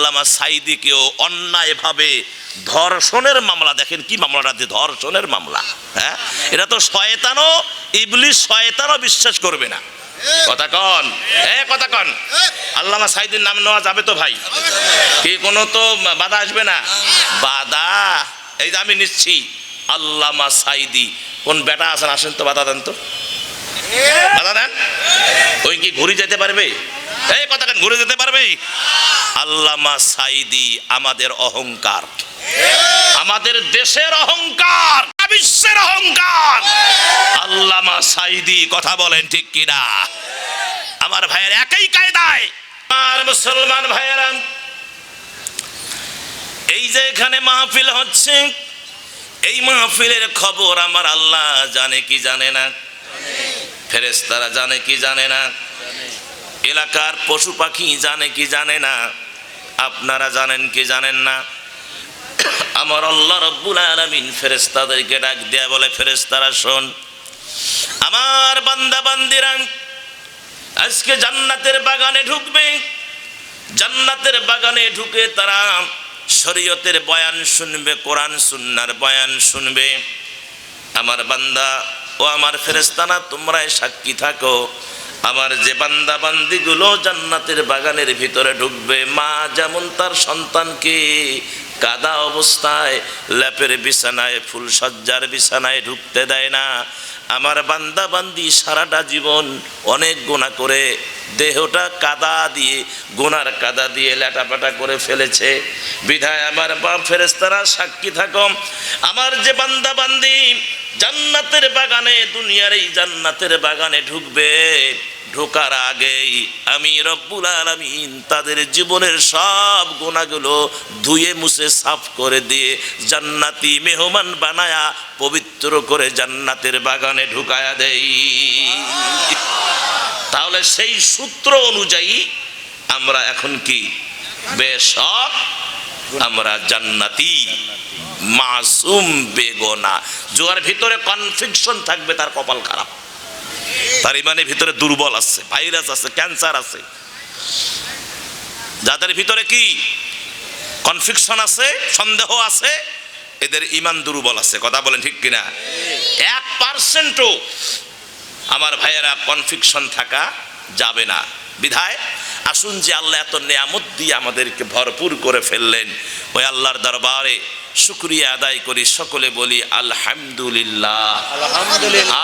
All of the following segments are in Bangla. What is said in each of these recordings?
আল্লামা সাঈদীকেও অন্যায়ভাবে ধর্ষণের মামলা, দেখেন কি মামলাটা, ধর্ষণের মামলা। হ্যাঁ, এটা তো শয়তানও, ইবলিস শয়তানও বিশ্বাস করবে না। কথা কন, কথা কন। আল্লামা সাঈদীর নাম নেওয়া যাবে তো ভাই? কি কোনো তো বাধা আসবে না? বাধা এই যে আমি নিচ্ছি আল্লামা সাঈদী। কোন বেটা আছেন, আসেন তো, বাধা দেন তো, বাধা দেন। ওই কি ঘুরে যেতে পারবে? এই কথা কেন, ঘুরে যেতে পারবে? আল্লামা সাঈদী আমাদের অহংকার, আমাদের দেশের অহংকার, বিশ্বের অহংকার। আল্লামা সাঈদী, কথা বলেন ঠিক কিনা? আমার ভাইয়ের একই কায়দায়। আর মুসলমান ভাইয়েরা, এই যে এখানে মাহফিল হচ্ছে, এই মাহফিলের খবর আমার আল্লাহ জানে কি জানে না? ফেরেশতারা জানে কি জানে না? এলাকার পশু পাখি জানে কি জানে না? আপনারা জানেন কি জানেন না? আমার আল্লাহ রব্বুল আলামিন ফেরেশতাদেরকে ডাক দেয়া বলে, ফেরেশতারা শোন, আমার বান্দা বান্দিরা আজকে জান্নাতের বাগানে ঢুকবে। জান্নাতের বাগানে ঢুকে তারা শরীয়তের বয়ান শুনবে, কোরআন সুন্নাহর বয়ান শুনবে। আমার বান্দা ও আমার ফেরেশতারা, তোমরা সাক্ষী থাকো, আমার যে বান্দা বান্দিগুলো জান্নাতের বাগানের ভিতরে ঢুকবে, মা যেমন তার সন্তানকে কাদা অবস্থায় ল্যাপের বিছানায়, ফুলসজ্জার বিছানায় ঢুকতে দেয় না, আমার বান্দা বান্দি সারাটা জীবন অনেক গুনাহ করে দেহটা কাদা দিয়ে, গুনার কাদা দিয়ে ল্যাটাপাটা করে ফেলেছে। বিধায় আমার ফেরেশতারা সাক্ষী থাকো, আমার যে বান্দা বান্দি জান্নাতের বাগানে, দুনিয়ার এই জান্নাতের বাগানে ঢুকবে, ঢোকার আগেই আমি রব্বুল আলামিন তাদের জীবনের সব গুনাহগুলো ধুয়ে মুছে সাফ করে দিয়ে জান্নাতি মেহমান বানায়া পবিত্র করে জান্নাতের বাগানে ঢুকায়া দেই। তাহলে সেই সূত্র অনুযায়ী আমরা এখন কি বেশক আমরা জান্নাতি, মাসুম, বেগুনা। যার ভিতরে কনফিউশন থাকবে তার কপাল খারাপ, তার ইমানের ভিতরে দুর্বল আছে, ভাইরাস আছে, ক্যান্সার আছে। যাদের ভিতরে কি কনফিউশন আছে, সন্দেহ আছে, এদের ইমান দুর্বল আছে। কথা বলেন ঠিক কিনা? 1% আমার ভাইয়েরা কনফিউশন থাকা যাবে না। বিধায় আসুন যে আল্লাহ এত নিয়ামত দিয়ে আমাদেরকে ভরপুর করে ফেললেন, ওই আল্লাহর দরবারে শুকরিয়া আদায় করি। সকলে বলি আলহামদুলিল্লাহ,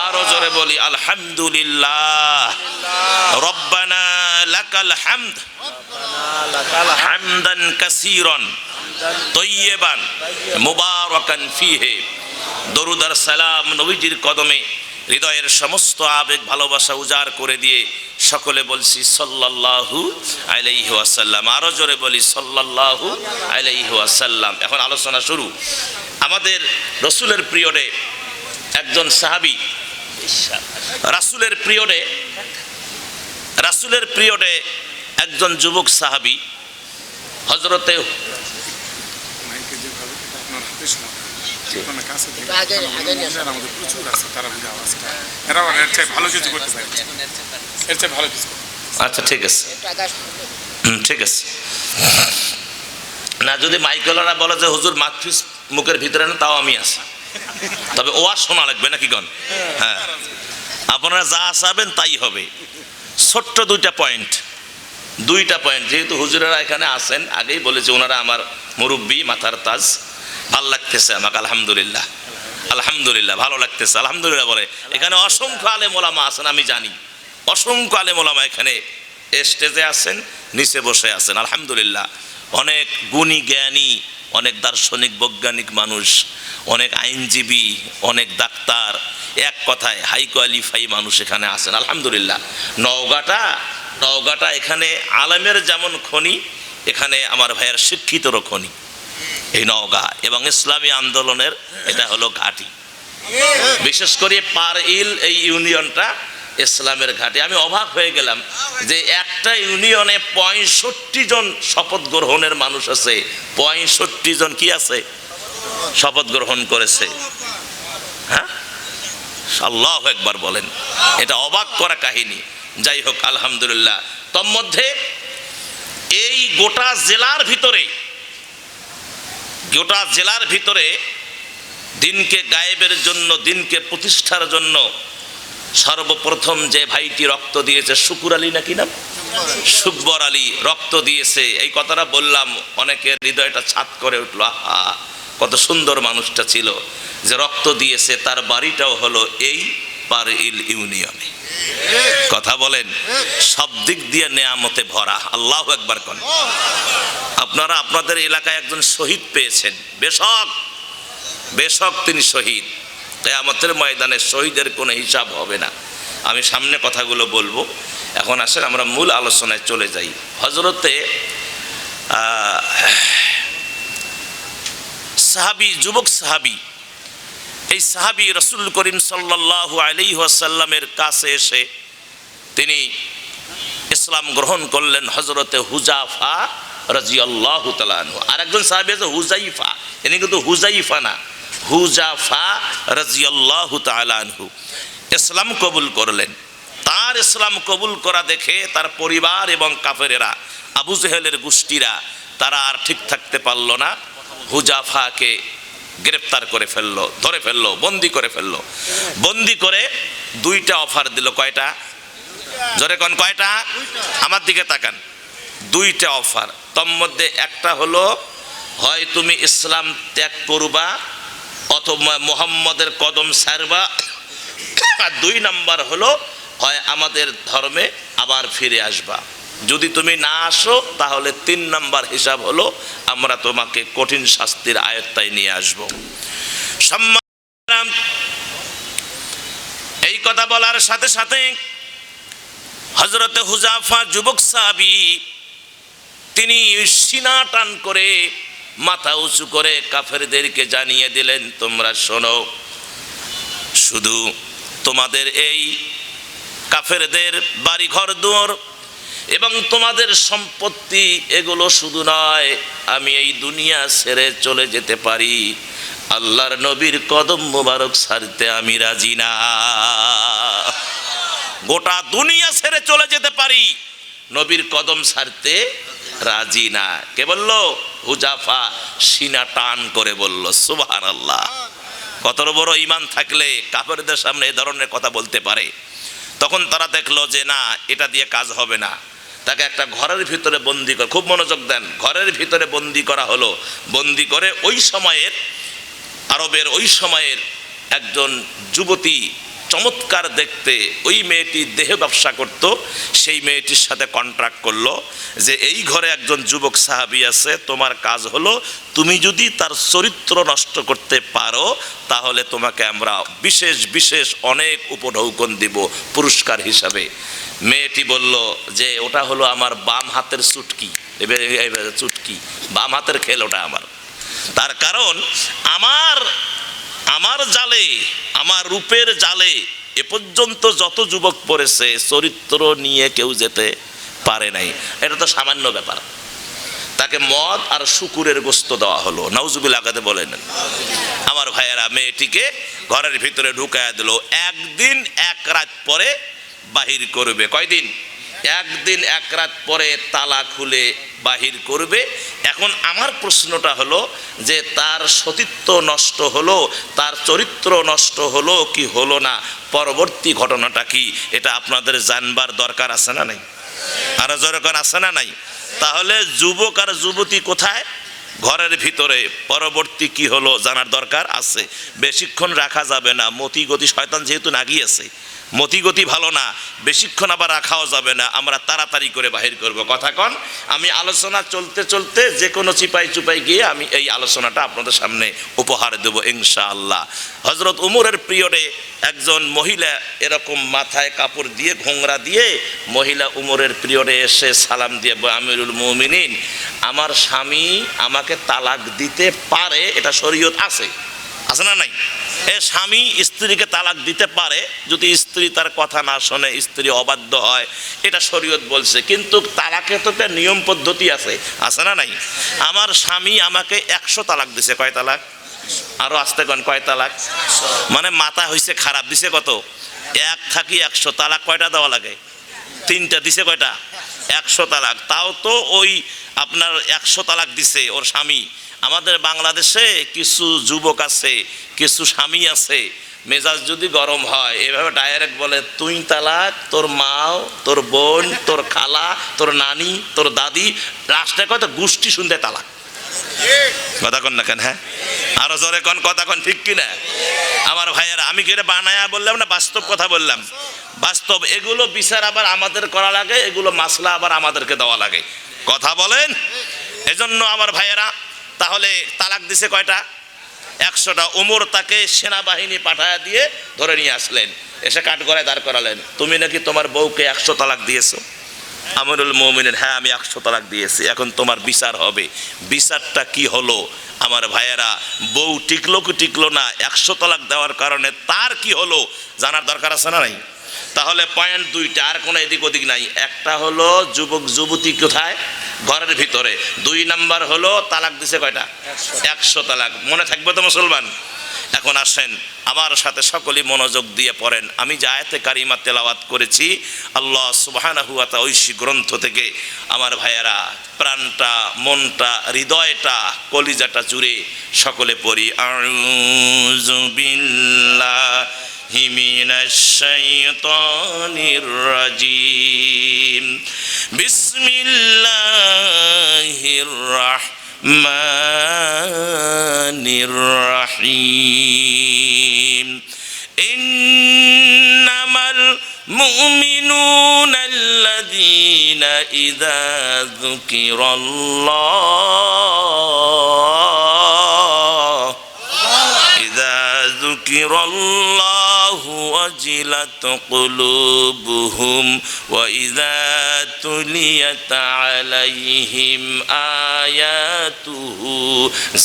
আরো জোরে বলি আলহামদুলিল্লাহ। রব্বানা লাকাল হামদ হামদান কাসীরান তাইয়্যিবান মুবারাকান ফীহি। দরুদ আর সালাম নবীজির কদমে হৃদয়ের সমস্ত আবেগ ভালোবাসা উজাড় করে দিয়ে সকলে বলছি সাল্লাল্লাহু আলাইহি ওয়াসাল্লাম। আরো জোরে বলি সাল্লাল্লাহু আলাইহি ওয়াসাল্লাম। এখন আলোচনা শুরু। আমাদের রাসূলের পিরিয়ডে একজন সাহাবী, রাসূলের পিরিয়ডে একজন যুবক সাহাবী হযরতে আচ্ছা ঠিক আছে, ঠিক আছে না। যদি মাইকেলারা বলে যে হুজুর মাহফিজ মুখের ভিতরে না, তাও আমি আছি, তবে ওয়াজ শোনা লাগবে নাকি কন? হ্যাঁ, আপনারা যা চাবেন তাই হবে। ছোট্ট দুইটা পয়েন্ট, যেহেতু হুজুরেরা এখানে আছেন, আগেই বলেছে ওনারা আমার মুরব্বী, মাথার তাজ। ভাল লাগতেছে আমাকে, আলহামদুলিল্লাহ, আলহামদুলিল্লাহ, ভালো লাগতেছে, আলহামদুলিল্লাহ বলে। এখানে অসংখ্য আলেম ওলামা আছেন, আমি জানি অসংখ্য আলেম ওলামা এখানে স্টেজে আছেন, নিচে বসে আছেন, আলহামদুলিল্লাহ। অনেক গুণী জ্ঞানী, অনেক দার্শনিক বৈজ্ঞানিক মানুষ, অনেক আইনজীবী, অনেক ডাক্তার, এক কথায় হাই কোয়ালিফাই মানুষ এখানে আছেন, আলহামদুলিল্লাহ। নওগাঁটা এখানে আলেমের যেমন খনি, এখানে আমার ভাইয়ের শিক্ষিতরও খনি, এই নওগাঁ। এবং ইসলামী আন্দোলনের এটা হলো ঘাঁটি, বিশেষ করে পারইল এই ইউনিয়নটা ইসলামের ঘাঁটি। আমি অবাক হয়ে গেলাম যে একটা ইউনিয়নে 65 জন শপথ গ্রহণের মানুষ আছে, 65 জন কি আছে, শপথ গ্রহণ করেছে। হ্যাঁ, আল্লাহু আকবার বলেন, এটা অবাক করা কাহিনী। যাই হোক, আলহামদুলিল্লাহ। তোর মধ্যে এই গোটা জেলার ভিতরে দিনকে গায়েবের জন্য, দিনকে প্রতিষ্ঠার জন্য সর্বপ্রথম যে ভাইটি রক্ত দিয়েছে, শুকুর আলী নাকি নাম, সুকবর আলী রক্ত দিয়েছে। এই কথাটা বললাম, অনেকের হৃদয়টা ছাদ করে উঠলো, আহা কত সুন্দর মানুষটা ছিল যে রক্ত দিয়েছে। তার বাড়িটাও হলো এই পারইল ইউনিয়নে। কথা বলেন, সব দিক দিয়ে নেয়ামতে ভরা। আল্লাহু আকবার কোন। আপনারা আপনাদের এলাকায় একজন শহীদ পেয়েছেন, বেশক তিনি শহীদ। কিয়ামতের ময়দানে শহীদের কোনো হিসাব হবে না। আমি সামনে কথাগুলো বলবো। এখন আসেন আমরা মূল আলোচনায় চলে যাই। হযরতে সাহাবী, যুবক সাহাবী, এই সাহাবী রাসূল করিম সাল্লাল্লাহু আলাইহি ওয়াসাল্লামের কাছে এসে তিনি ইসলাম গ্রহণ করলেন। হযরতে হুযাফা রাদিয়াল্লাহু তাআলা আনহু। আরেকজন সাহাবী আছে হুযাইফা, ইনি কিন্তু হুযাইফা না, হুযাফা রাদিয়াল্লাহু তাআলা আনহু ইসলাম কবুল করলেন। তার ইসলাম কবুল করা দেখে তার পরিবার এবং কাফেরেরা, আবু জেহেলের গোষ্ঠীরা, তারা আর ঠিক থাকতে পারল না। হুযাফাকে গ্রেফতার করে ফেললো, ধরে ফেললো, বন্দি করে ফেললো। বন্দি করে দুইটা অফার দিল। কয়টা? জোরে কোন কয়টা? আমার দিকে তাকান। দুইটা অফার। তোর মধ্যে একটা হলো, হয় তুমি ইসলাম ত্যাগ করবা অথবা মুহাম্মদের কদম ছাড়বা, আর দুই নাম্বার হলো হয় আমাদের ধর্মে আবার ফিরে আসবা। যদি তুমি না আসো তাহলে তিন নাম্বার হিসাব হলো আমরা তোমাকে কঠিন শাস্তির আয়ত্তায় নিয়ে আসব। সম্মান, এই কথা বলার সাথে সাথে হযরতে হুযাফা যুবক সাহাবী তিনি সিনা টান করে মাথা উঁচু করে কাফেরদেরকে জানিয়ে দিলেন, তোমরা শোনো, শুধু তোমাদের এই কাফেরদের বাড়ি ঘর দুয়ার এবং তোমাদের সম্পত্তি এগুলো শুধু নয়, আমি এই দুনিয়া ছেড়ে চলে যেতে পারি, আল্লাহর নবীর কদম মোবারক ছাড়তে আমি রাজি না। গোটা দুনিয়া ছেড়ে চলে যেতে পারি, নবীর কদম ছাড়তে রাজি না। কে বললো? হুযাফা সিনা টান করে বলল সুবহানাল্লাহ। কত বড় ঈমান থাকলে কাফেরদের সামনে এই ধরনের কথা বলতে পারে। তখন তারা দেখলো যে না, এটা দিয়ে কাজ হবে না। তাকে একটা ঘরের ভিতরে বন্দি করে, খুব মনোযোগ দেন, ঘরের ভিতরে বন্দি করা হলো। বন্দি করে ওই সময়ের আরবের ওই সময়ের একজন যুবতী, চমৎকার দেখতে, ওই মেয়েটি দেহ ব্যবসা করত, সেই মেয়েটির সাথে কন্ট্রাক্ট করলো যে এই ঘরে একজন যুবক সাহাবী আছে, তোমার কাজ হলো তুমি যদি তার চরিত্র নষ্ট করতে পারো তাহলে তোমাকে আমরা বিশেষ বিশেষ অনেক উপঢৌকন দিব পুরস্কার হিসাবে। মেয়েটি বলল যে ওটা হলো আমার বাম হাতের চুটকি, চুটকি বাম হাতের খেল ওটা আমার। তার কারণ আমার জালে, আমার রূপের জালে এ পর্যন্ত যত যুবক পড়েছে চরিত্র নিয়ে কেউ যেতে পারে নাই। এটা তো সামান্য ব্যাপার। তাকে মদ আর শুকুরের গোস্ত দেওয়া হলো। নাউজুবিল্লাহ কাতে বলেন। আমার ভাইয়েরা মেয়েটিকে ঘরের ভিতরে ঢুকায়া দিল। একদিন এক রাত পরে বাহির করবে। কয়দিন? একদিন এক রাত পরে তালা খুলে বাহির করবে। এখন আমার প্রশ্নটা হলো যে তার সতীত্ব নষ্ট হলো, তার চরিত্র নষ্ট হলো কি হলো না, পরবর্তী ঘটনাটা কি, এটা আপনাদের জানবার দরকার আছে না নাই? আরো জোরকার আছে না নাই? তাহলে যুবক আর যুবতী কোথায়? ঘরের ভিতরে। পরবর্তী কি হলো জানার দরকার আছে। বেশিক্ষণ রাখা যাবে না, মতিগতি শয়তান যেহেতু নাগিয়েছে, মতিগতি ভালো না, বেশিক্ষণ আবার রাখাও যাবে না, আমরা তাড়াতাড়ি করে বাহির করব। কথা কন। আমি আলোচনা চলতে চলতে যে কোনো চিপাই চুপাই গিয়ে আমি এই আলোচনাটা আপনাদের সামনে উপহার দেব ইনশাআল্লাহ। হযরত উমরের পিরিয়ডে একজন মহিলা এরকম মাথায় কাপড় দিয়ে, ঘোংরা দিয়ে মহিলা উমরের পিরিয়ডে এসে সালাম দিয়ে, আমিরুল মুমিনিন, আমার স্বামী আমাকে তালাক দিতে পারে, এটা শরীয়ত আছে, আছে না নাই? এ স্বামী স্ত্রীকে তালাক দিতে পারে যদি স্ত্রী তার কথা না শোনে, স্ত্রী অবাধ্য হয়, এটা শরীয়ত বলছে। কিন্তু তালাকে তো একটা নিয়ম পদ্ধতি আছে, আছে না নাই? আমার স্বামী আমাকে 100 তালাক দিছে। কয় তালাক? আরো আসতে কন, কয় তালাক? মানে মাথা হইছে খারাপ। দিছে কত? 1 থাকি 100। তালাক কয়টা দেওয়া লাগে? 3টা। দিছে কয়টা? 100 তালাক, তাও তো ওই আপনার 100 তালাক দিছে ওর স্বামী। আমাদের বাংলাদেশে কিছু যুবক আছে, কিছু স্বামী আছে, মেজাজ যদি গরম হয় এভাবে ডাইরেক্ট বলে তুই তালাক, তোর মাও, তোর বোন, তোর খালা, তোর নানি, তোর দাদি, লাস্টে কত গোষ্ঠী শুনতে তালাক। কথা কন না কেন? হ্যাঁ, আরো জোরে কন, কথা কন, ঠিক কিনা? আমার ভাইয়েরা, আমি কি এটা বানায়া বললাম না, বাস্তব কথা বললাম। বাস্তব, এগুলো বিচার আবার আমাদের করা লাগে, এগুলো মাসলা আবার আমাদেরকে দেওয়া লাগে। কথা বলেন। এজন্য আমার ভাইয়েরা, তাহলে তালাক দিছে কয়টা? 100টা। ওমর তাকে সেনাবাহিনী পাঠায় দিয়ে ধরে নিয়ে আসলেন, এসে কাঠগড়ায় দাঁড় করালেন। তুমি নাকি তোমার বউকে 100 তালাক দিয়েছো? আমিরুল মুমিনিন, হ্যাঁ আমি 100 তালাক দিয়েছি, এখন তোমার বিচার হবে। বিচারটা কি হলো আমার ভাইয়েরা? বউ টিকলো কি টিকলো না, 100 তালাক দেওয়ার কারণে তার কি হলো জানার দরকার আছে না নাই? তাহলে পয়েন্ট দুইটা, আর কোনো এদিক ওদিক নাই। একটা হলো যুবক যুবতী কোথায়? ঘরের ভিতরে। 2 নাম্বার হলো তালাক দিছে কয়টা? 100 তালাক। মনে থাকবে তো মুসলমান? এখন আসেন আমার সাথে সকলেই মনোযোগ দিয়ে পড়েন। আমি যে আয়াতে কারিমা তেলাওয়াত করেছি আল্লাহ সুবহানাহু ওয়া তাআলা ঐশী গ্রন্থ থেকে, আমার ভাইয়েরা প্রাণটা, মনটা, হৃদয়টা, কলিজাটা জুড়ে সকলে পড়ি। আউযু বিল্লাহি মিনাশ শাইতানির রাজিম। বিসমিল্লাহির রাহমানির রাহিম। ইন্নামাল মুমিনুনাল্লাযীনা ইযা যুকিরাল্লাহু ওয়াজিলাত কুলুবুহুম ওয়া ইযা তুলিয়াত আলাইহিম আয়াতুহু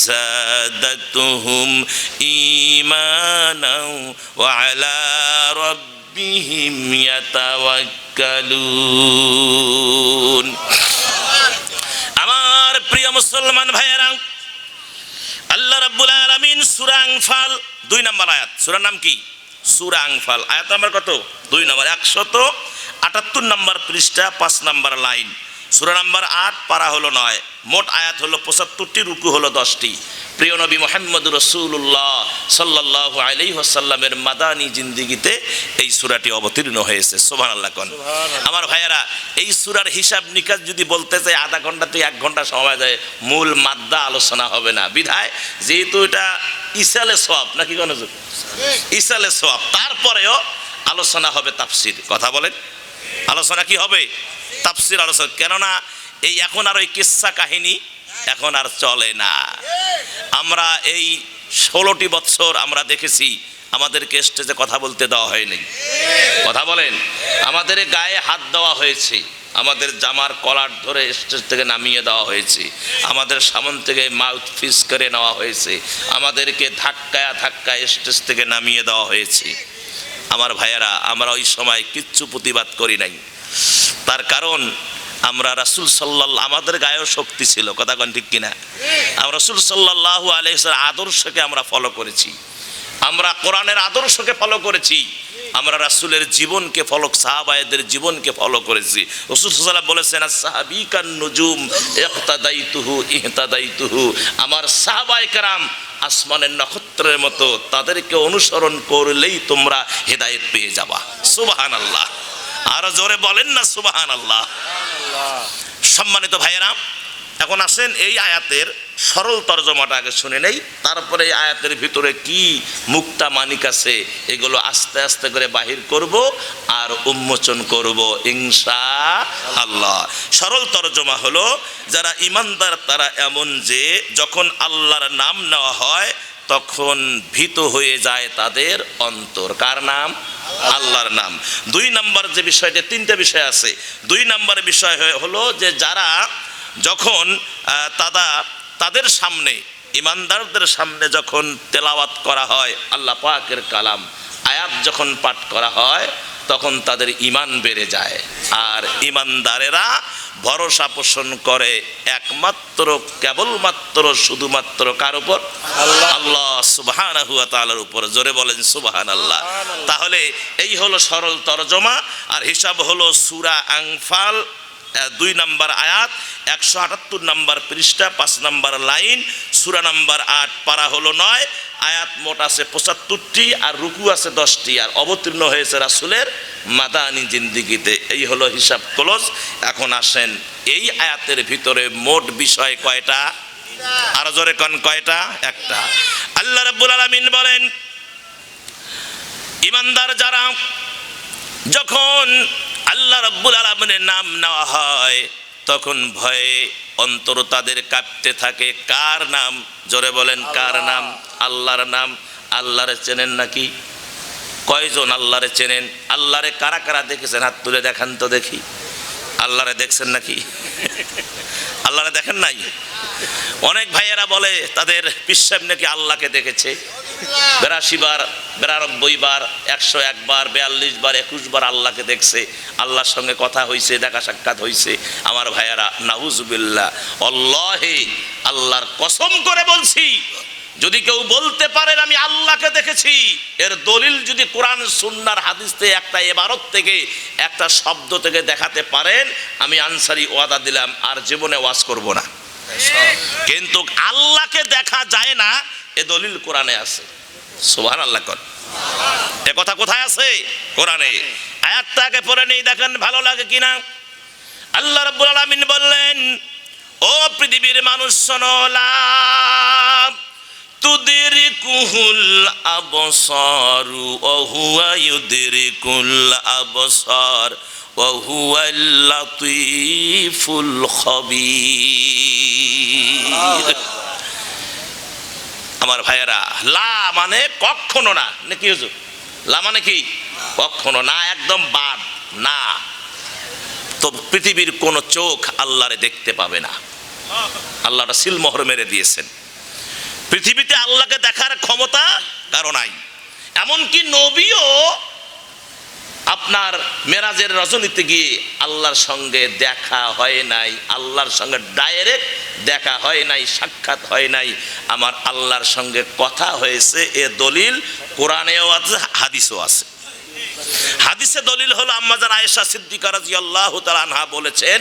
যাদাতুহুম ঈমানাও ওয়া আলা রাব্বিহিম ইয়াতাওয়াক্কালুন। আমার প্রিয় মুসলমান ভাইয়েরা, আল্লাহ রাব্বুল আলামিন সূরা আনফাল 2 নম্বর আয়াত, সূরার নাম কি? সূরা আনফাল। আয়াত নাম্বার কত? 2 নম্বর, 178 নম্বর পৃষ্ঠা, 5 নম্বর লাইন। সূরা নাম্বার 8, পারা হলো 9। মোট আয়াত হলো 75টি, রুকু হলো 10টি। প্রিয় নবী মুহাম্মদুর রাসূলুল্লাহ সাল্লাল্লাহু আলাইহি ওয়াসাল্লামের মাদানী জিন্দেগিতে এই সূরাটি অবতীর্ণ হয়েছে। সুবহানাল্লাহ কোন। আমার ভাইয়েরা, এই সূরার হিসাব নিকাশ যদি বলতে চাই আধা ঘন্টা থেকে 1 ঘন্টা সময় যায়, মূল মাদ্দা আলোচনা হবে না। বিধায় যেহেতু এটা ইসালে সওয়াব, নাকি কোন ইসালে সওয়াব, তারপরেও আলোচনা হবে তাফসীর। কথা বলেন, আলোচনা কি হবে? তাফসীর আলোচনা। কেননা এই এখন আর ওই কিসসা কাহিনী এখন আর চলে না। আমরা এই 16টি বছর আমরা দেখেছি আমাদেরকে স্টেজে কথা বলতে দেওয়া হয়নি। কথা বলেন, আমাদের গায়ে হাত দেওয়া হয়েছে, আমাদের জামার কলার ধরে স্টেজ থেকে নামিয়ে দেওয়া হয়েছে, আমাদের সামন থেকে মাউথ পিস করে নেওয়া হয়েছে, আমাদেরকে ধাক্কায় ধাক্কায় স্টেজ থেকে নামিয়ে দেওয়া হয়েছে। আমার ভাইয়েরা, আমরা ওই সময় কিচ্ছু প্রতিবাদ করি নাই। তার কারণ আমরা রাসূল সাল্লাল্লাহু, আমাদের গায়েও শক্তি ছিল। কথা কোন ঠিক কিনা? আমরা রাসূল সাল্লাল্লাহু আলাইহি ওয়াসাল্লাম আদর্শকে আমরা ফলো করেছি, আমরা কোরআনের আদর্শকে ফলো করেছি, আমরা রাসূলের জীবনকে ফলো, সাহাবায়েদের জীবনকে ফলো করেছি। রাসূল সাল্লাল্লাহু আলাইহি ওয়াসাল্লাম বলেছেন, আসহাবীকান নুজুম ইহতাদাইতুহু ইহতাদাইতুহু। আমার সাহাবায়ে কেরাম আসমানের নক্ষত্রের মতো, তাদেরকে অনুসরণ করলেই তোমরা হেদায়েত পেয়ে যাবা। সুবহানাল্লাহ। আরো জোরে বলেন না সুবহানাল্লাহ। সম্মানিত ভাইয়েরা, এখন আসেন এই আয়াতের সরল তরজমাটা আগে শুনে নেই, তারপরে এই আয়াতের ভিতরে কি মুক্তা মানিক আছে এগুলো আস্তে আস্তে করে বাহির করব আর উন্মোচন করব ইনশাআল্লাহ। সরল তরজমা হলো, যারা ঈমানদার তারা এমন যে যখন আল্লাহর নাম নেওয়া হয় তখন ভীত হয়ে যায় তাদের অন্তর। কার নাম? আল্লাহর নাম। 2 নম্বর যে বিষয়টা, 3টে বিষয় আছে। 2 নম্বর বিষয় হলো যে যারা যখন তাদের সামনে, ঈমানদারদের সামনে যখন তেলাওয়াত করা হয় আল্লাহ পাকের কালাম, আয়াত যখন পাঠ করা হয় তখন তাদের ঈমান বেড়ে যায়। আর ঈমানদারেরা ভরসা পোষণ করে একমাত্র, কেবলমাত্র, শুধুমাত্র কার উপর? আল্লাহ সুবহানাহু ওয়া তাআলার উপর। জোরে বলেন সুবহানাল্লাহ। তাহলে এই হলো সরল তরজমা। আর হিসাব হলো সূরা আনফাল 2 নম্বর আয়াত, 178 নম্বর পৃষ্ঠা, 5 নম্বর লাইন, সূরা নম্বর 8, পারা হলো 9, আয়াত মোট আছে 75টি, আর রুকু আছে 10টি, আর অবতীর্ণ হয়েছে রাসূলের মাদানী জিন্দেগিতে। এই হলো হিসাব ক্লোজ। এখন আসেন, এই আয়াতের ভিতরে মোট বিষয় কয়টা? আরো জোরে কোন কয়টা? একটা। আল্লাহ রাব্বুল আলামিন বলেন, ইমানদার যারা, যখন আল্লাহ রাব্বুল আলামিনের নাম নেওয়া হয় তখন ভয়ে অন্তর তাদের কাঁপতে থাকে। কার নাম? জোরে বলেন, কার নাম? আল্লাহর নাম। আল্লাহরে চেনেন নাকি? কয়জন আল্লাহরে চেনেন? আল্লাহরে কারা কারা দেখেছেন? হাত তুলে দেখান তো দেখি। আল্লাহরে দেখছেন নাকি? আল্লাহরে দেখেন নাই? অনেক ভাইয়েরা বলে তাদের পীর সাহেব নাকি আল্লাহকে দেখেছে 82 বার, 92 বার, 101 বার, 42 বার, 21 বার আল্লাহকে দেখছে, আল্লাহর সঙ্গে কথা হয়েছে, দেখা সাক্ষাৎ হয়েছে। আমার ভাইয়েরা, নাউজুবিল্লাহ, আল্লাহে, আল্লাহর কসম করে বলছি, যদি কেউ বলতে পারেন আমি আল্লাহকে দেখেছি, এর দলিল যদি কোরআন সুন্নাহর হাদিস থেকে একটা ইবারত থেকে, একটা শব্দ থেকে দেখাতে পারেন, আমি আনসারি ওয়াদা দিলাম আর জীবনে ওয়াজ করব না। কিন্তু আল্লাহকে দেখা যায় না, এ দলিল কোরআনে আছে। সুবহানাল্লাহ কোন? এ কথা কোথায় আছে? কোরআনে। আয়াতটাকে পড়ে নেই, দেখেন ভালো লাগে কিনা। আল্লাহ রাব্বুল আলামিন বললেন, ও পৃথিবীর মানুষ শোনো, লা তুদরিকুহুল আবসারু ওয়া হুয়া ইউদরিকুল আবসার ওয়া হুয়াল লাতীফুল খবীর। আমার ভাইয়েরা, লা মানে কখনো না, নাকি হুজুর? লা মানে কি? কখনো না, একদম বাদ না। তো পৃথিবীর কোন চোখ আল্লাহরে দেখতে পাবে না। আল্লাহটা সিলমোহর মেরে দিয়েছেন। পৃথিবীতে আল্লাহকে দেখার ক্ষমতা কারো নাই। এমনকি নবীও আপনার মেরাজের রজনীতে গিয়ে আল্লাহর সঙ্গে দেখা হয় নাই, আল্লাহর সঙ্গে ডাইরেক্ট দেখা হয় নাই, সাক্ষাৎ হয় নাই। আমার আল্লাহর সঙ্গে কথা হয়েছে, এ দলিল কোরআনেও আছে, হাদিসও আছে। হাদিসে দলিল হলো আম্মা জান আয়েশা সিদ্দিকা রাদিয়াল্লাহু তাআলা আনহা বলেছেন,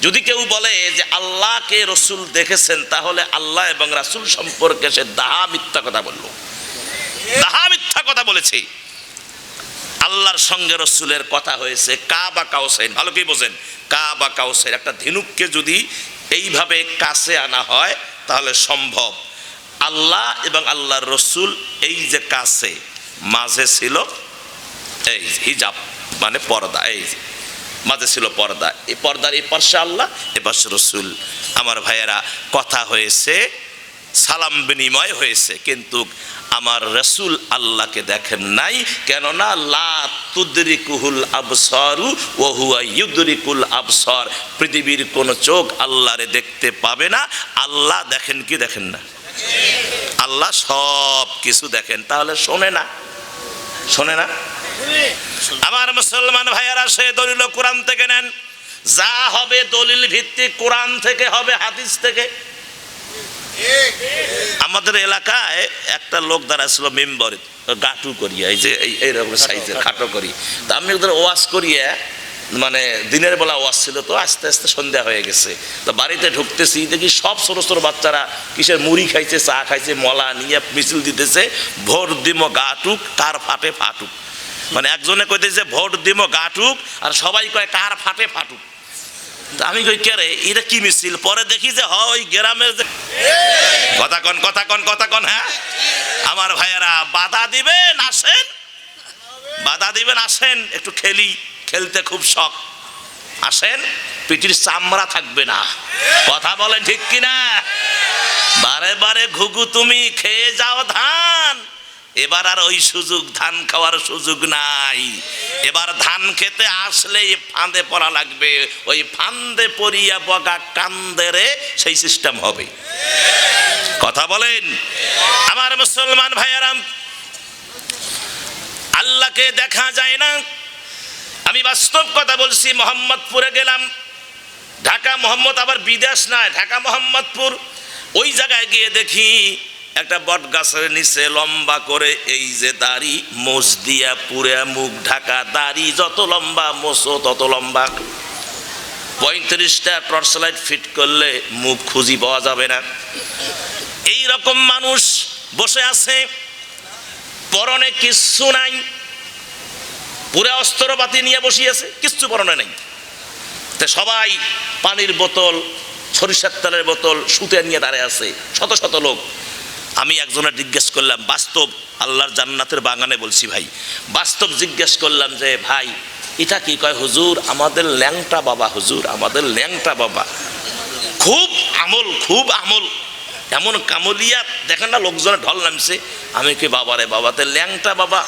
যদি কেউ বলে যে আল্লাহকে রসুল দেখেছেন, তাহলে আল্লাহ এবং রাসূল সম্পর্কে সে দাহা মিথ্যা কথা বলল, দাহা মিথ্যা কথা বলেছে। আল্লাহর সঙ্গে রসুলের কথা হয়েছে কাবা কাউসাইন, ভালো কি বোঝেন? কাবা কাউসাইন, একটা ধিনুককে যদি এইভাবে কাছে আনা হয় তাহলে সম্ভব। আল্লাহ এবং আল্লাহর রসুল এই যে কাছে, মাঝে ছিল এই হিজাব মানে পর্দা, এই মাঝে ছিল পর্দা, এই পর্দার এই পাশে আল্লাহ, এ পাশে রসুল। আমার ভাইয়েরা, কথা হয়েছে, সালাম বিনিময় হয়েছে, কিন্তু আমার রসুল আল্লাহকে দেখেন নাই। কেননা লা তুদরিকুহুল আবসারু ওয়া হুয়া ইউদরিকুল আবসার, পৃথিবীর কোন চোখ আল্লাহরে দেখতে পাবে না। আল্লাহ দেখেন কি দেখেন না? আল্লাহ সব কিছু দেখেন, তাহলে শোনে না? শোনে না? আমার মুসলমান ভাইয়েরা, সে দলিল কোরআন থেকে নেন। যা হবে দলিল ভিত্তিক, কোরআন থেকে হবে, হাদিস থেকে। আমাদের এলাকায় একটা লোক দাঁড়াছিল মেম্বর, গাটু করিয়া, এই যে এইরকম সাইজের খাটো করি। তা আমি ওদের ওয়াজ করিয়া, মানে দিনের বেলা ওয়াজ ছিল, তো আস্তে আস্তে সন্ধ্যা হয়ে গেছে। তো বাড়িতে ঢুকতেছি, দেখি সব ছোট ছোট বাচ্চারা কিসের মুড়ি খাইছে, চা খাইছে, মলা নিয়ে মিছিল দিতেছে, ভোট দিমো গাটুক, কার ফাটে ফাটুক। মানে একজনে কইতেছে ভোট দিমো গাটুক, আর সবাই কয় কার ফাটে ফাটুক। আমি কই কে রে, এটা কি মিছিল? পরে দেখি যে ওই গ্রামের যে কথা কন, কথা কন, কথা কন। হ্যাঁ আমার ভাইয়েরা, বাধা দিবেন আসেন, বাধা দিবেন আসেন, একটু খেলি, খেলতে খুব শখ, আসেন, পিঠির চামড়া থাকবে না। কথা বলেন ঠিক কিনা? বারে বারে ঘুঘু তুমি খেয়ে যাও ধান, এবার আর ওই সুযোগ, ধান খাওয়ার সুযোগ নাই। এবার ধান খেতে আসলে ফাঁদে পড়া লাগবে, ওই ফান্দে পড়িয়া বগা কান্দেরে, সেই সিস্টেম হবে। কথা বলেন আমার মুসলমান ভাইয়েরা, আল্লাহকে দেখা যায় না। আমি বাস্তব কথা বলছি। মোহাম্মদপুরে গেলাম, ঢাকা মোহাম্মদ, আবার বিদেশ নয়, ঢাকা মোহাম্মদপুর। ওই জায়গায় গিয়ে দেখি একটা বট গাছের নিচে লম্বা করে এই যে দাড়ি, মোষ দিয়া পুরে মুখ ঢাকা, দাড়ি যত লম্বা মোষও তত লম্বা। 35টা টর্চ লাইট ফিট করলে মুখ খুঁজি পাওয়া যাবে না। এই রকম মানুষ বসে আছে, পরনে কিচ্ছু নাই, পুরা অস্ত্রপাতি নিয়ে বসিয়েছে, কিচ্ছু পরনে নাই। তা সবাই পানির বোতল, সরিষার তেলের বোতল, সুতে নিয়ে দাঁড়িয়ে আছে শত শত লোক। আমি একজনের জিজ্ঞেস করলাম, বাস্তব আল্লাহর জান্নাতের বাগানে বলছি ভাই, বাস্তব জিজ্ঞেস করলাম যে ভাই এটা কি? কয় হুজুর আমাদের ল্যাংটা বাবা, হুজুর আমাদের ল্যাংটা বাবা, খুব আমল, খুব আমল, এমন কামলিয়া দেখেন না, লোকজনের ঢল নামছে। আমি কি বাবারে বাবাতে ল্যাংটা বাবা,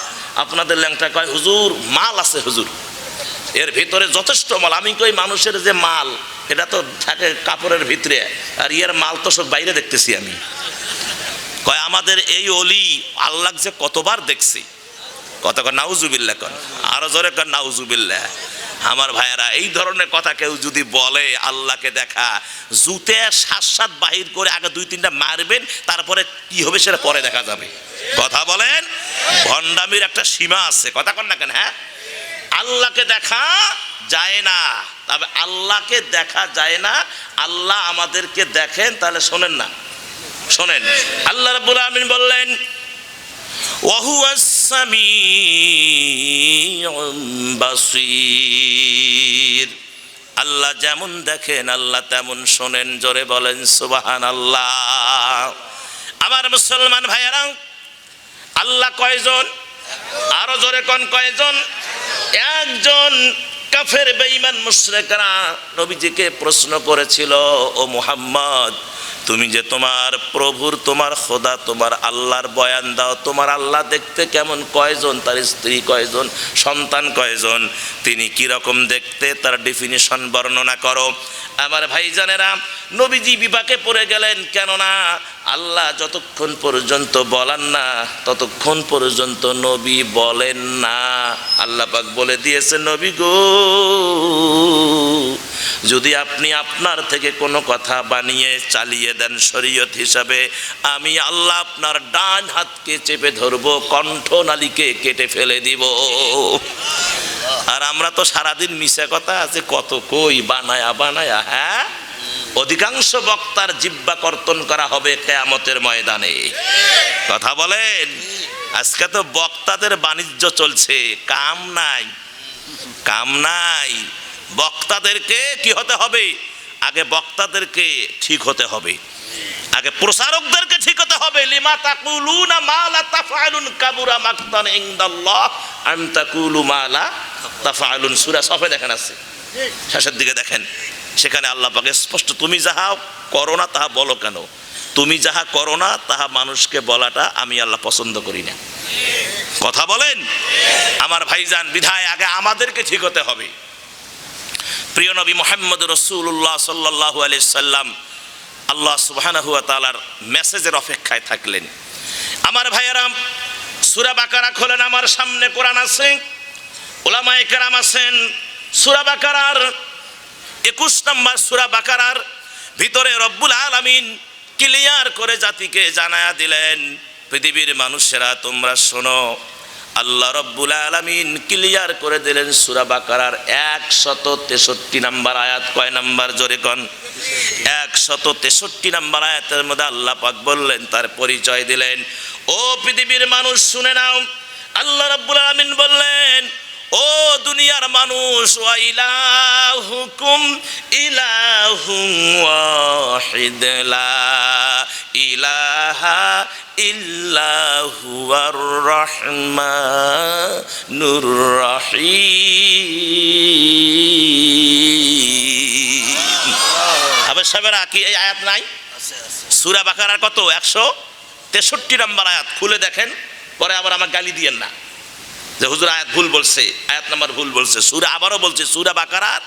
আপনাদের ল্যাংটা? কয় হুজুর মাল আছে হুজুর, এর ভিতরে যথেষ্ট মাল। আমি কই মানুষের যে মাল এটা তো থাকে কাপড়ের ভিতরে, আর ইয়ের মাল তো সব বাইরে দেখতেছি আমি। কয় আমাদের এই অলি আল্লাহ যে কতবার দেখছি, কত নাউজুবিল্লাহ, কন আরো জোরে কন নাউজুবিল্লাহ। আমার ভাইয়েরা, এই ধরনের কথা কেউ যদি বলে আল্লাহকে দেখা, জুতে সাত বাহির করে আগে 2-3টা মারবেন, তারপরে কি হবে সেটা পরে দেখা যাবে। কথা বলেন, ভণ্ডামির একটা সীমা আছে, কথা কন না কেন? হ্যাঁ, আল্লাহকে দেখা যায় না, তবে আল্লাহকে দেখা যায় না, আল্লাহ আমাদেরকে দেখেন। তাহলে শোনেন না, শোনেন, আল্লাহ রাব্বুল আলামিন বললেন ওয়াহুয়াস সামিউল বাসীর। আল্লাহ যেমন দেখেন আল্লাহ তেমন শোনেন। জোরে বলেন সুবহানাল্লাহ। আমার মুসলমান ভাইয়েরা, আল্লাহ কয়জন? আরো জোরে কোন কয়জন? একজন। কাফের বেঈমান মুশরিকরা নবীজিকে প্রশ্ন করেছিল, ও মুহাম্মদ তুমি যে তোমার প্রভুর, তোমার খোদা, তোমার আল্লাহর বয়ান দাও, তোমার আল্লাহ দেখতে কেমন, কয়জন, তার স্ত্রী কয়জন, সন্তান কয়জন, তিনি কি রকম দেখতে, তার ডেফিনিশন বর্ণনা করো। আমার ভাইজানেরা, নবীজি বিপাকে পড়ে গেলেন, কেননা আল্লাহ যতক্ষণ পর্যন্ত বলেন না ততক্ষণ পর্যন্ত নবী বলেন না। আল্লাহ পাক বলে দিয়েছে, নবী গো, যদি আপনি আপনার থেকে কোনো কথা বানিয়ে চালিয়ে দেন শরীয়ত হিসাবে, আমি আল্লাহ আপনার ডান হাতকে চেপে ধরবো, কণ্ঠনালীকে কেটে ফেলে দিব। আর আমরা তো সারাদিন মিশা কথা আছে কত কই, বানায়া বানায়া। হ্যাঁ, অধিকাংশ বক্তার জিহ্বা কর্তন করা হবে কিয়ামতের ময়দানে। কথা বলেন, আজকে তো বক্তাদের বাণিজ্য চলছে, কাম নাই, কাম নাই। বক্তাদেরকে কি হতে হবে? আগে বক্তাদেরকে ঠিক হতে হবে, আগে প্রচারকদেরকে ঠিক হতে হবে। লিমা তাকুলুনা মা লা তাফআলুন কাবুরা মাকতান ইনদাল্লাহ আন তাকুলু মা লা তাফআলুন। সূরা সফে দেখেন আছে, শেষের দিকে দেখেন, সেখানে আল্লাহ পাক স্পষ্ট, তুমি যাহা করো না তাহা বলো কেন, তুমি যাহা করো না তাহা মানুষকে বলাটা আমি আল্লাহ পছন্দ করি না। কথা বলেন আমার ভাইজান, বিধায় আগে আমাদেরকে ঠিক হতে হবে। প্রিয় নবী মুহাম্মদ রাসূলুল্লাহ সাল্লাল্লাহু আলাইহি সাল্লাম আল্লাহ সুবহানাহু ওয়া তাআলার মেসেজের অপেক্ষায় থাকলেন। আমার ভাইয়েরা, সূরা বাকারা খোলেন, আমার সামনে কোরআন আছে, উলামায়ে কেরাম আছেন। সূরা বাকারার 21 নম্বর সূরা বাকারার ভিতরে রব্বুল আলামিন ক্লিয়ার করে জাতিকে জানায়া দিলেন, পৃথিবীর মানুষেরা তোমরা শোনো, আল্লাহ রব্বুল আলামিন ক্লিয়ার করে দিলেন সূরা বাকারার 163 নম্বর আয়াত। কয় নম্বর? জোরে কোন। 163 নম্বর আয়াতের মধ্যে আল্লাহ পাক বললেন, তার পরিচয় দিলেন, ও পৃথিবীর মানুষ শুনে নাও। আল্লাহ রব্বুল আলামিন বললেন, ও দুনিয়ার মানুষ, ওয়া ইলাহুকুম ইলাহুম ওয়াহিদ লা ইলাহা ইল্লা হুয়ার রহমানুর রহিম। আবার সাবেরা কি এই আয়াত নাই? সূরা বাকারার কত? 163 নম্বর আয়াত। খুলে দেখেন, পরে আবার আমার গালি দিয়েন না যে হুজুর আয়াত ভুল বলছে, আয়াত নাম্বার ভুল বলছে। সূরা আবারও বলছে, সূরা বাকারার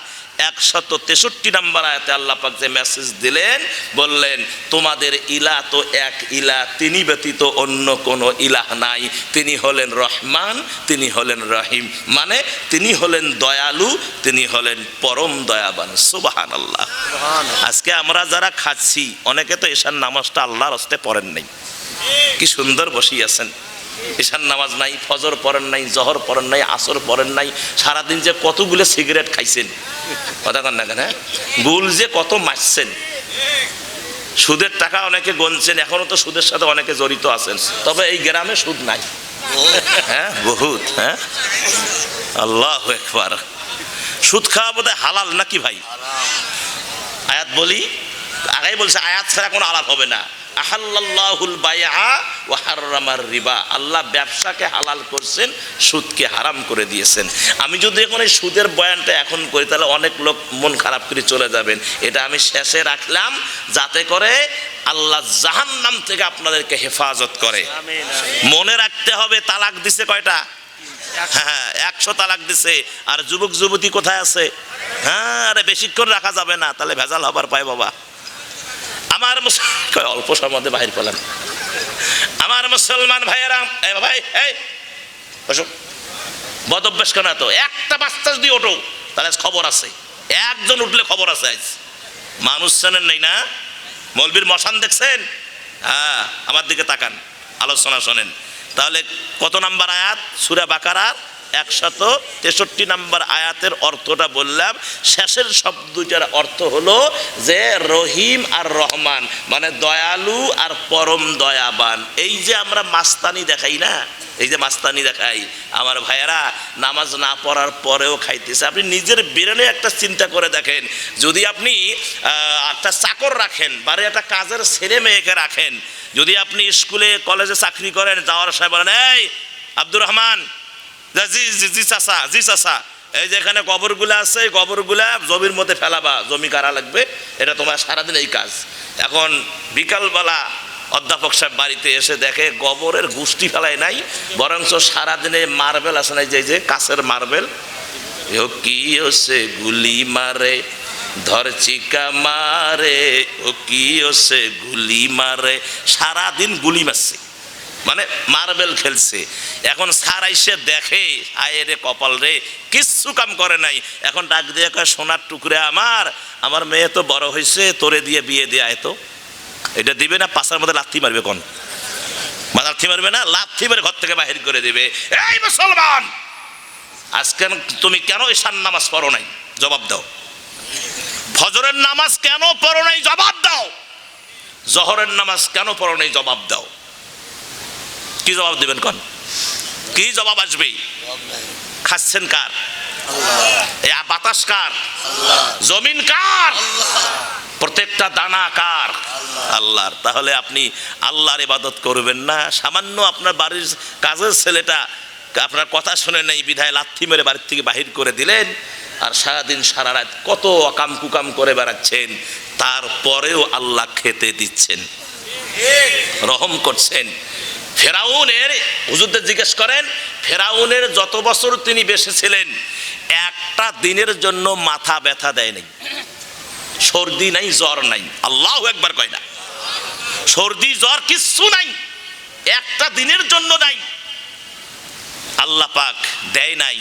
163 নম্বর আয়াতে আল্লাহ পাক যে মেসেজ দিলেন, বললেন তোমাদের ইলাহ তো এক ইলাহ, তিনি ব্যতীত অন্য কোনো ইলাহ নাই, তিনি হলেন রহমান, তিনি হলেন রহিম, মানে তিনি হলেন দয়ালু, তিনি হলেন পরম দয়াবান। সুবহানাল্লাহ। আজকে আমরা যারা খাচ্ছি, অনেকে তো এশার নামাজটা আল্লাহর হস্তে পড়েন নাই, কি সুন্দর বসিয়েছেন, ঈশান নামাজ নাই, ফজর পড়েন নাই, জহর পড়েন নাই, আসর পড়েন নাই, সারাদিন যে কতগুলো সিগারেট খাইছেন, কথা কন না কেন, গুল যে কত মারছেন, সুদের টাকা অনেকে গনছেন, এখনো তো সুদের সাথে অনেকে জড়িত আছেন, তবে এই গ্রামে সুদ নাই। হ্যাঁ বহুত, হ্যাঁ আল্লাহু আকবার। সুদ খাওয়া বোধহয় হালাল নাকি ভাই? আয়াত বলি, আগেই বলছে আয়াত ছাড়া কোনো হালাল হবে না। আহাল্লাল্লাহুল বাইআ ওয়া হাররামার রিবা, আল্লাহ ব্যবসাকে হালাল করছেন, সুদকে হারাম করে দিয়েছেন। আমি যদি এখন এই সুদের বয়ানটা এখন করি তাহলে অনেক লোক মন খারাপ করে চলে যাবেন, এটা আমি শেষে রাখলাম যাতে করে আল্লাহ জাহান্নাম থেকে আপনাদেরকে হেফাজত করে। মনে রাখতে হবে তালাক দিছে কয়টা? হ্যাঁ 100 তালাক দিছে। আর যুবক যুবতী কোথায় আছে? হ্যাঁ আরে বেশিক্ষণ রাখা যাবে না, তাহলে ভেজাল হবার পায় বাবা। আমার অল্প সময় বাহির পেলাম। আমার মুসলমান ভাইয়েরা, ভাই এই বদ অভ্যাস কেন এত? একটা বাচ্চা যদি ওঠো তাহলে খবর আছে, একজন উঠলে খবর আছে। আজ মানুষ চেনেন নাই না? মৌলবীর মশান দেখছেন? হ্যাঁ আমার দিকে তাকান, আলোচনা শোনেন। তাহলে কত নাম্বার আয়াত? সূরা বাকারার 163 নম্বর আয়াতের অর্থটা বললাম। শেষের শব্দটার অর্থ হলো যে রহিম আর রহমান, মানে দয়ালু আর পরম দয়াবান। এই যে আমরা মাস্তানি দেখাই না, এই যে মাস্তানি দেখাই, আমার ভাইয়েরা নামাজ না পড়ার পরেও খাইতেছে। আপনি নিজের ব্রেনে একটা চিন্তা করে দেখেন, যদি আপনি একটা চাকর রাখেন, বাড়ি একটা কাজের ছেলে মেয়েকে রাখেন, যদি আপনি স্কুলে কলেজে চাকরি করেন, যাওয়ার সময় বলেন এই আব্দুর রহমান, জি জি জি চাচা, জি চাচা, এই যে এখানে গোবরগুলা আছে, গোবরগুলা জমির মধ্যে ফেলাবা, জমি কারা লাগবে, এটা তোমার সারাদিন এই কাজ। এখন বিকালবেলা অধ্যাপক সাহেব বাড়িতে এসে দেখে গোবরের গুষ্টি ফেলায় নাই, বরঞ্চ সারাদিনে মার্বেল আছে না, যে কাছের মার্বেল, ও কি হচ্ছে গুলি মারে ধর চিকা মারে, ও কি হচ্ছে গুলি মারে, সারাদিন গুলি মারছে, মানে মার্বেল খেলছে। এখন স্যার আইসে দেখে, আয় রে কপাল রে, কিচ্ছু কাম করে নাই। এখন ডাক দিয়ে কয় সোনার টুকরে আমার মেয়ে তো বড় হয়েছে, তোরে দিয়ে বিয়ে দিয়ে আয় তো। এটা দিবে না পাশার মধ্যে লাথি মারবে, কোন লাথি মারবে না, লাথি মেরে ঘর থেকে বাহির করে দিবে। এই মুসলমান, আজকে তুমি কেন ঈশান নামাজ পড়ো নাই? জবাব দাও। ফজরের নামাজ কেন পড়ো নাই? জবাব দাও। জহরের নামাজ কেন পড়ো নাই? জবাব দাও। কি জবাব দিবেন কোন? কি জবাব আসবে? খাচ্ছেন কার? এই বাতাস কার? জমিন কার? প্রত্যেকটা দানা কার? আল্লাহর। তাহলে আপনি আল্লাহর ইবাদত করবেন না? সামান্য আপনার বাড়ির কাজের ছেলেটা আপনার কথা শুনে নেই বিধায় লাথি মেরে বাড়ির থেকে বাহির করে দিলেন, আর সারাদিন সারা রাত কত অকাম কুকাম করে বেড়াচ্ছেন, তারপরেও আল্লাহ খেতে দিচ্ছেন, রহম করছেন। ফেরাউনের, হুজুরদের জিজ্ঞেস করেন, ফেরাউনের যত বছর তিনি বেঁচে ছিলেন একটা দিনের জন্য মাথা ব্যথা দেয় নাই, সর্দি নাই, জ্বর নাই। আল্লাহু আকবার কয় না? সর্দি জ্বর কিচ্ছু নাই, একটা দিনের জন্য নাই। আল্লাহ পাক দেয় নাই,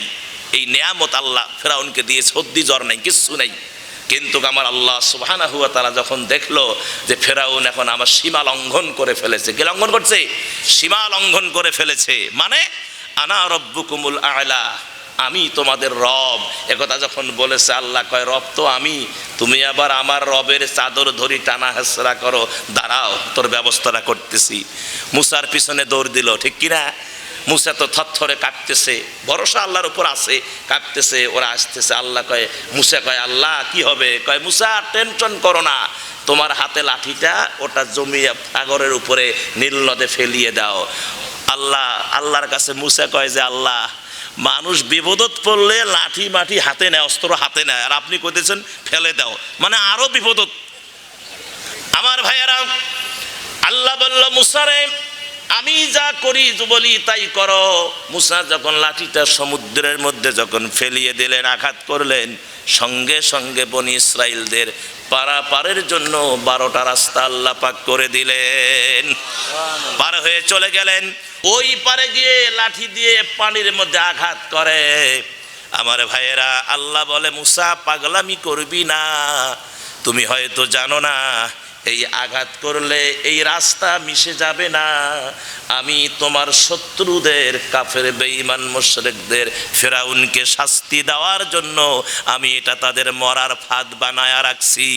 এই নেয়ামত আল্লাহ ফেরাউনকে দিয়ে, সর্দি জ্বর নাই, কিচ্ছু নাই। কিন্তু আমার আল্লাহ সুবহানাহু ওয়া তাআলা যখন দেখলো যে ফেরাউন এখন আমার সীমা লঙ্ঘন করে ফেলেছে, কি লঙ্ঘন করছে? সীমা লঙ্ঘন করে ফেলেছে, মানে আনা রব্বুকুমুল আ'লা, আমি তোমাদের রব। একথা যখন বলেছে, আল্লাহ কয় রব তো আমি, তুমি আবার আমার রবের চাদর ধরি টানা হেসরা করো, দাঁড়াও তোর ব্যবস্থাটা করতেছি। মুসার পিছনে দৌড় দিল, ঠিক কিনা? মুসা তো থরথরে কাঁপতেছে, ভরসা আল্লাহর উপর আছে, কাঁপতেছে, ওরা আসতেছে। আল্লাহ কয়, মুসা কয় আল্লাহ কি হবে? কয় মুসা টেনশন করো না, তোমার হাতে লাঠিটা ওটা জমিয়ে সাগরের উপরে নীল নদে ফেলিয়ে দাও। আল্লাহর কাছে মুসা কয় যে আল্লাহ, মানুষ বিপদত পড়লে লাঠি মাটি হাতে নেয়, অস্ত্র হাতে নেয়, আর আপনি কইতেছেন ফেলে দাও, মানে আরো বিপদত। আমার ভাইয়েরা, আল্লাহ বলল মুসারে আমি যা করি বলি তাই করো। মুসা যখন লাঠিটা সমুদ্রের মধ্যে যখন ফেলিয়ে দিলেন, আঘাত করলেন, সঙ্গে সঙ্গে বনি ইসরাইলদের পারাপারের জন্য 12টা রাস্তা আল্লাহ পাক করে দিলেন। পার হয়ে চলে গেলেন, ওই পারে গিয়ে লাঠি দিয়ে পানির মধ্যে আঘাত করে। আমার ভাইয়েরা, আল্লাহ বলে মুসা পাগলামি করবি না, তুমি হয়তো জানো না এই আঘাত করলে এই রাস্তা মিশে যাবে না। আমি তোমার শত্রুদের, কাফের বেঈমান মুশরিকদের, ফেরাউনকে শাস্তি দেওয়ার জন্য আমি এটা তাদের মরার ফাঁদ বানায়া রাখছি।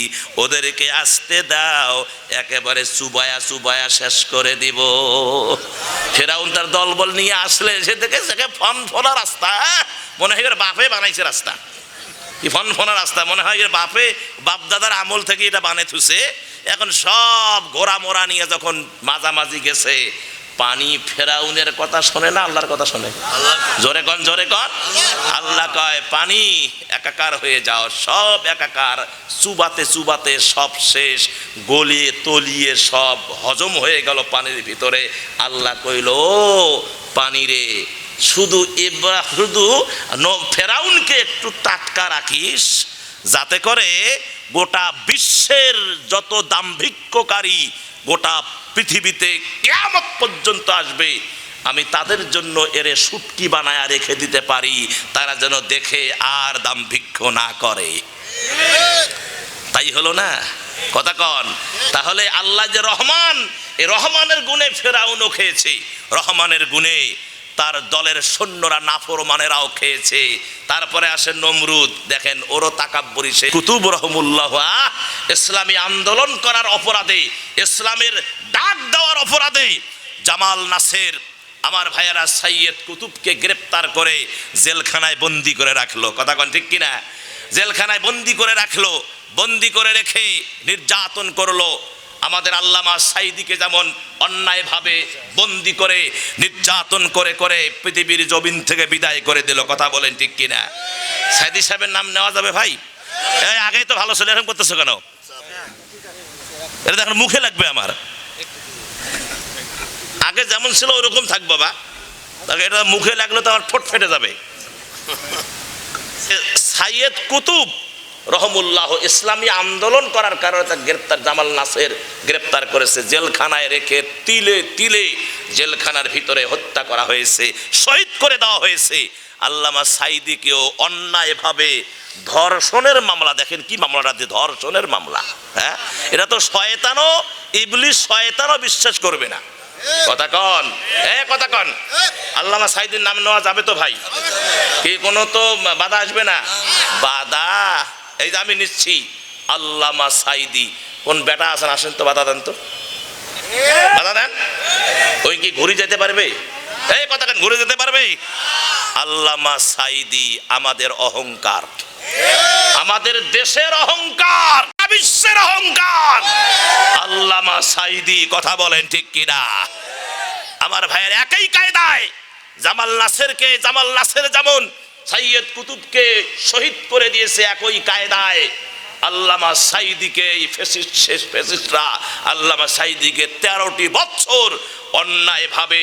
ওদেরকে আসতে দাও, একেবারে চুবায়া চুবায়া শেষ করে দিব। ফেরাউন তার দলবল নিয়ে আসলে সে দেখে ফনফনা রাস্তা, মনে হয় এর বাপে বানাইছে রাস্তা। কি ফনফনা রাস্তা, মনে হয় এর বাপ দাদার আমল থেকে এটা বানাই থুছে। এখন সব ঘোড়া মোড়া নিয়ে যখন মাঝামাঝি গেছে, পানি ফেরাউনের কথা শোনে না, আল্লাহর কথা শোনে? জোরে কন, জোরে কন। আল্লাহ কয় পানি একাকার হয়ে যাও, সব একাকার, চুবাতে চুবাতে সব শেষ, গলিয়ে তলিয়ে সব হজম হয়ে গেল পানির ভিতরে। আল্লাহ কইল, পানি রে, শুধু ফেরাউনকে একটু টাটকা রাখিস, যাতে করে গোটা বিশ্বের যত দাম্ভিক্যকারী গোটা পৃথিবীতে কিয়ামত পর্যন্ত আসবে, আমি তাদের জন্য এরে শুটকি বানায়া রেখে দিতে পারি, তারা যেন দেখে আর দাম্ভিক্য না করে। তাই হলো না? কথা কন। তাহলে আল্লাহ যে রহমান, এই রহমানের গুণে ফেরাউনও খেয়েছে, রহমানের গুণে তার দলের সৈন্যরা নাফরমানেরাও খেয়েছে। তারপরে আসে নমরুদ, দেখেন ওরও তাকাব্বুরি। সে কুতুব রহমুল্লাহ ইসলামী আন্দোলন করার অপরাধে, ইসলামের ডাক দেওয়ার অপরাধে জামাল নাসের আমার ভাইয়েরা সাইয়েদ কুতুবকে গ্রেপ্তার করে জেলখানায় বন্দি করে রাখলো। কথা কন ঠিক কিনা? জেলখানায় বন্দি করে রাখলো, বন্দি করে রেখে নির্যাতন করলো। আমাদের আল্লামা সাইদিকে যেমন অন্যায়ভাবে বন্দি করে নির্যাতন করে করে পৃথিবীর জমিন থেকে বিদায় করে দিল। কথা বলেন ঠিক কিনা? সাইদি সাহেবের নাম নেওয়া যাবে ভাই? এই আগেই তো ভালো ছিল, এরকম করতেছো কেন? এটা দেখেন মুখে লাগবে আমার, আগে যেমন ছিল ওরকম থাকবো বা, এটা মুখে লাগলে তো আমার ঠোঁট ফেটে যাবে। সাইয়েদ কুতুব রহমুল্লাহ ইসলামী আন্দোলন করার কারণে তার গ্রেপ্তার, জামাল নাসের গ্রেপ্তার করেছে, জেলখানায় রেখে তিলে তিলে জেলখানার ভিতরে হত্যা করা হয়েছে, শহীদ করে দেওয়া হয়েছে। আল্লামা সাইদিকেও অন্যায়ভাবে ধর্ষণের মামলা, দেখেন কি মামলাটা, ধর্ষণের মামলা। হ্যাঁ, এটা তো শয়তানও, ইবলিস শয়তানও বিশ্বাস করবে না। কথা কন, কথা কন। আল্লামা সাইদির নাম নেওয়া যাবে তো ভাই? কি কোনো তো বাধা আসবে না? বাধা এই যে আমি নিচ্ছি, আল্লামা সাইদি। কোন বেটা আছেন, আসেন তো, বাধা দেন তো, বাধা দেন। ওই কি ঘুরে যেতে পারবে? এই কথা কেন, ঘুরে যেতে পারবে? আল্লামা সাইদি আমাদের অহংকার, আমাদের দেশের অহংকার, বিশ্বের অহংকার। আল্লামা সাইদি, কথা বলেন ঠিক কিনা? আমার ভাইয়ের একই কায়দায় জামাল নাসের যেমন সাইয়েদ কুতুবকে শহীদ করে দিয়েছে, একই কায়দায় আল্লামা সাইদিকে এই ফ্যাসিস্টরা আল্লামা সাইদিকে 13টি বছর অন্যায়ভাবে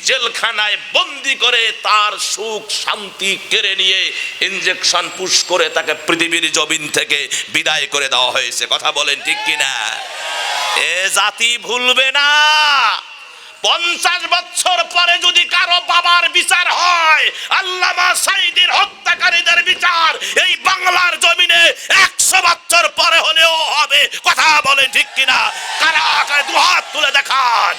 জেলখানায় বন্দি করে তার সুখ শান্তি কেড়ে নিয়ে ইনজেকশন পুশ করে তাকে পৃথিবীর জমিন থেকে বিদায় করে দেওয়া হয়েছে। কথা বলেন ঠিক কিনা? এ জাতি ভুলবে না। 50 বছর পরে যদি কারো বাবার বিচার হয়, আল্লামা সাইদির হত্যাকারীদের বিচার এই বাংলার জমিনে 100 বছর পরে হলেও হবে। কথা বলেন ঠিক কিনা? কারা কারা দুহাত তুলে দেখান।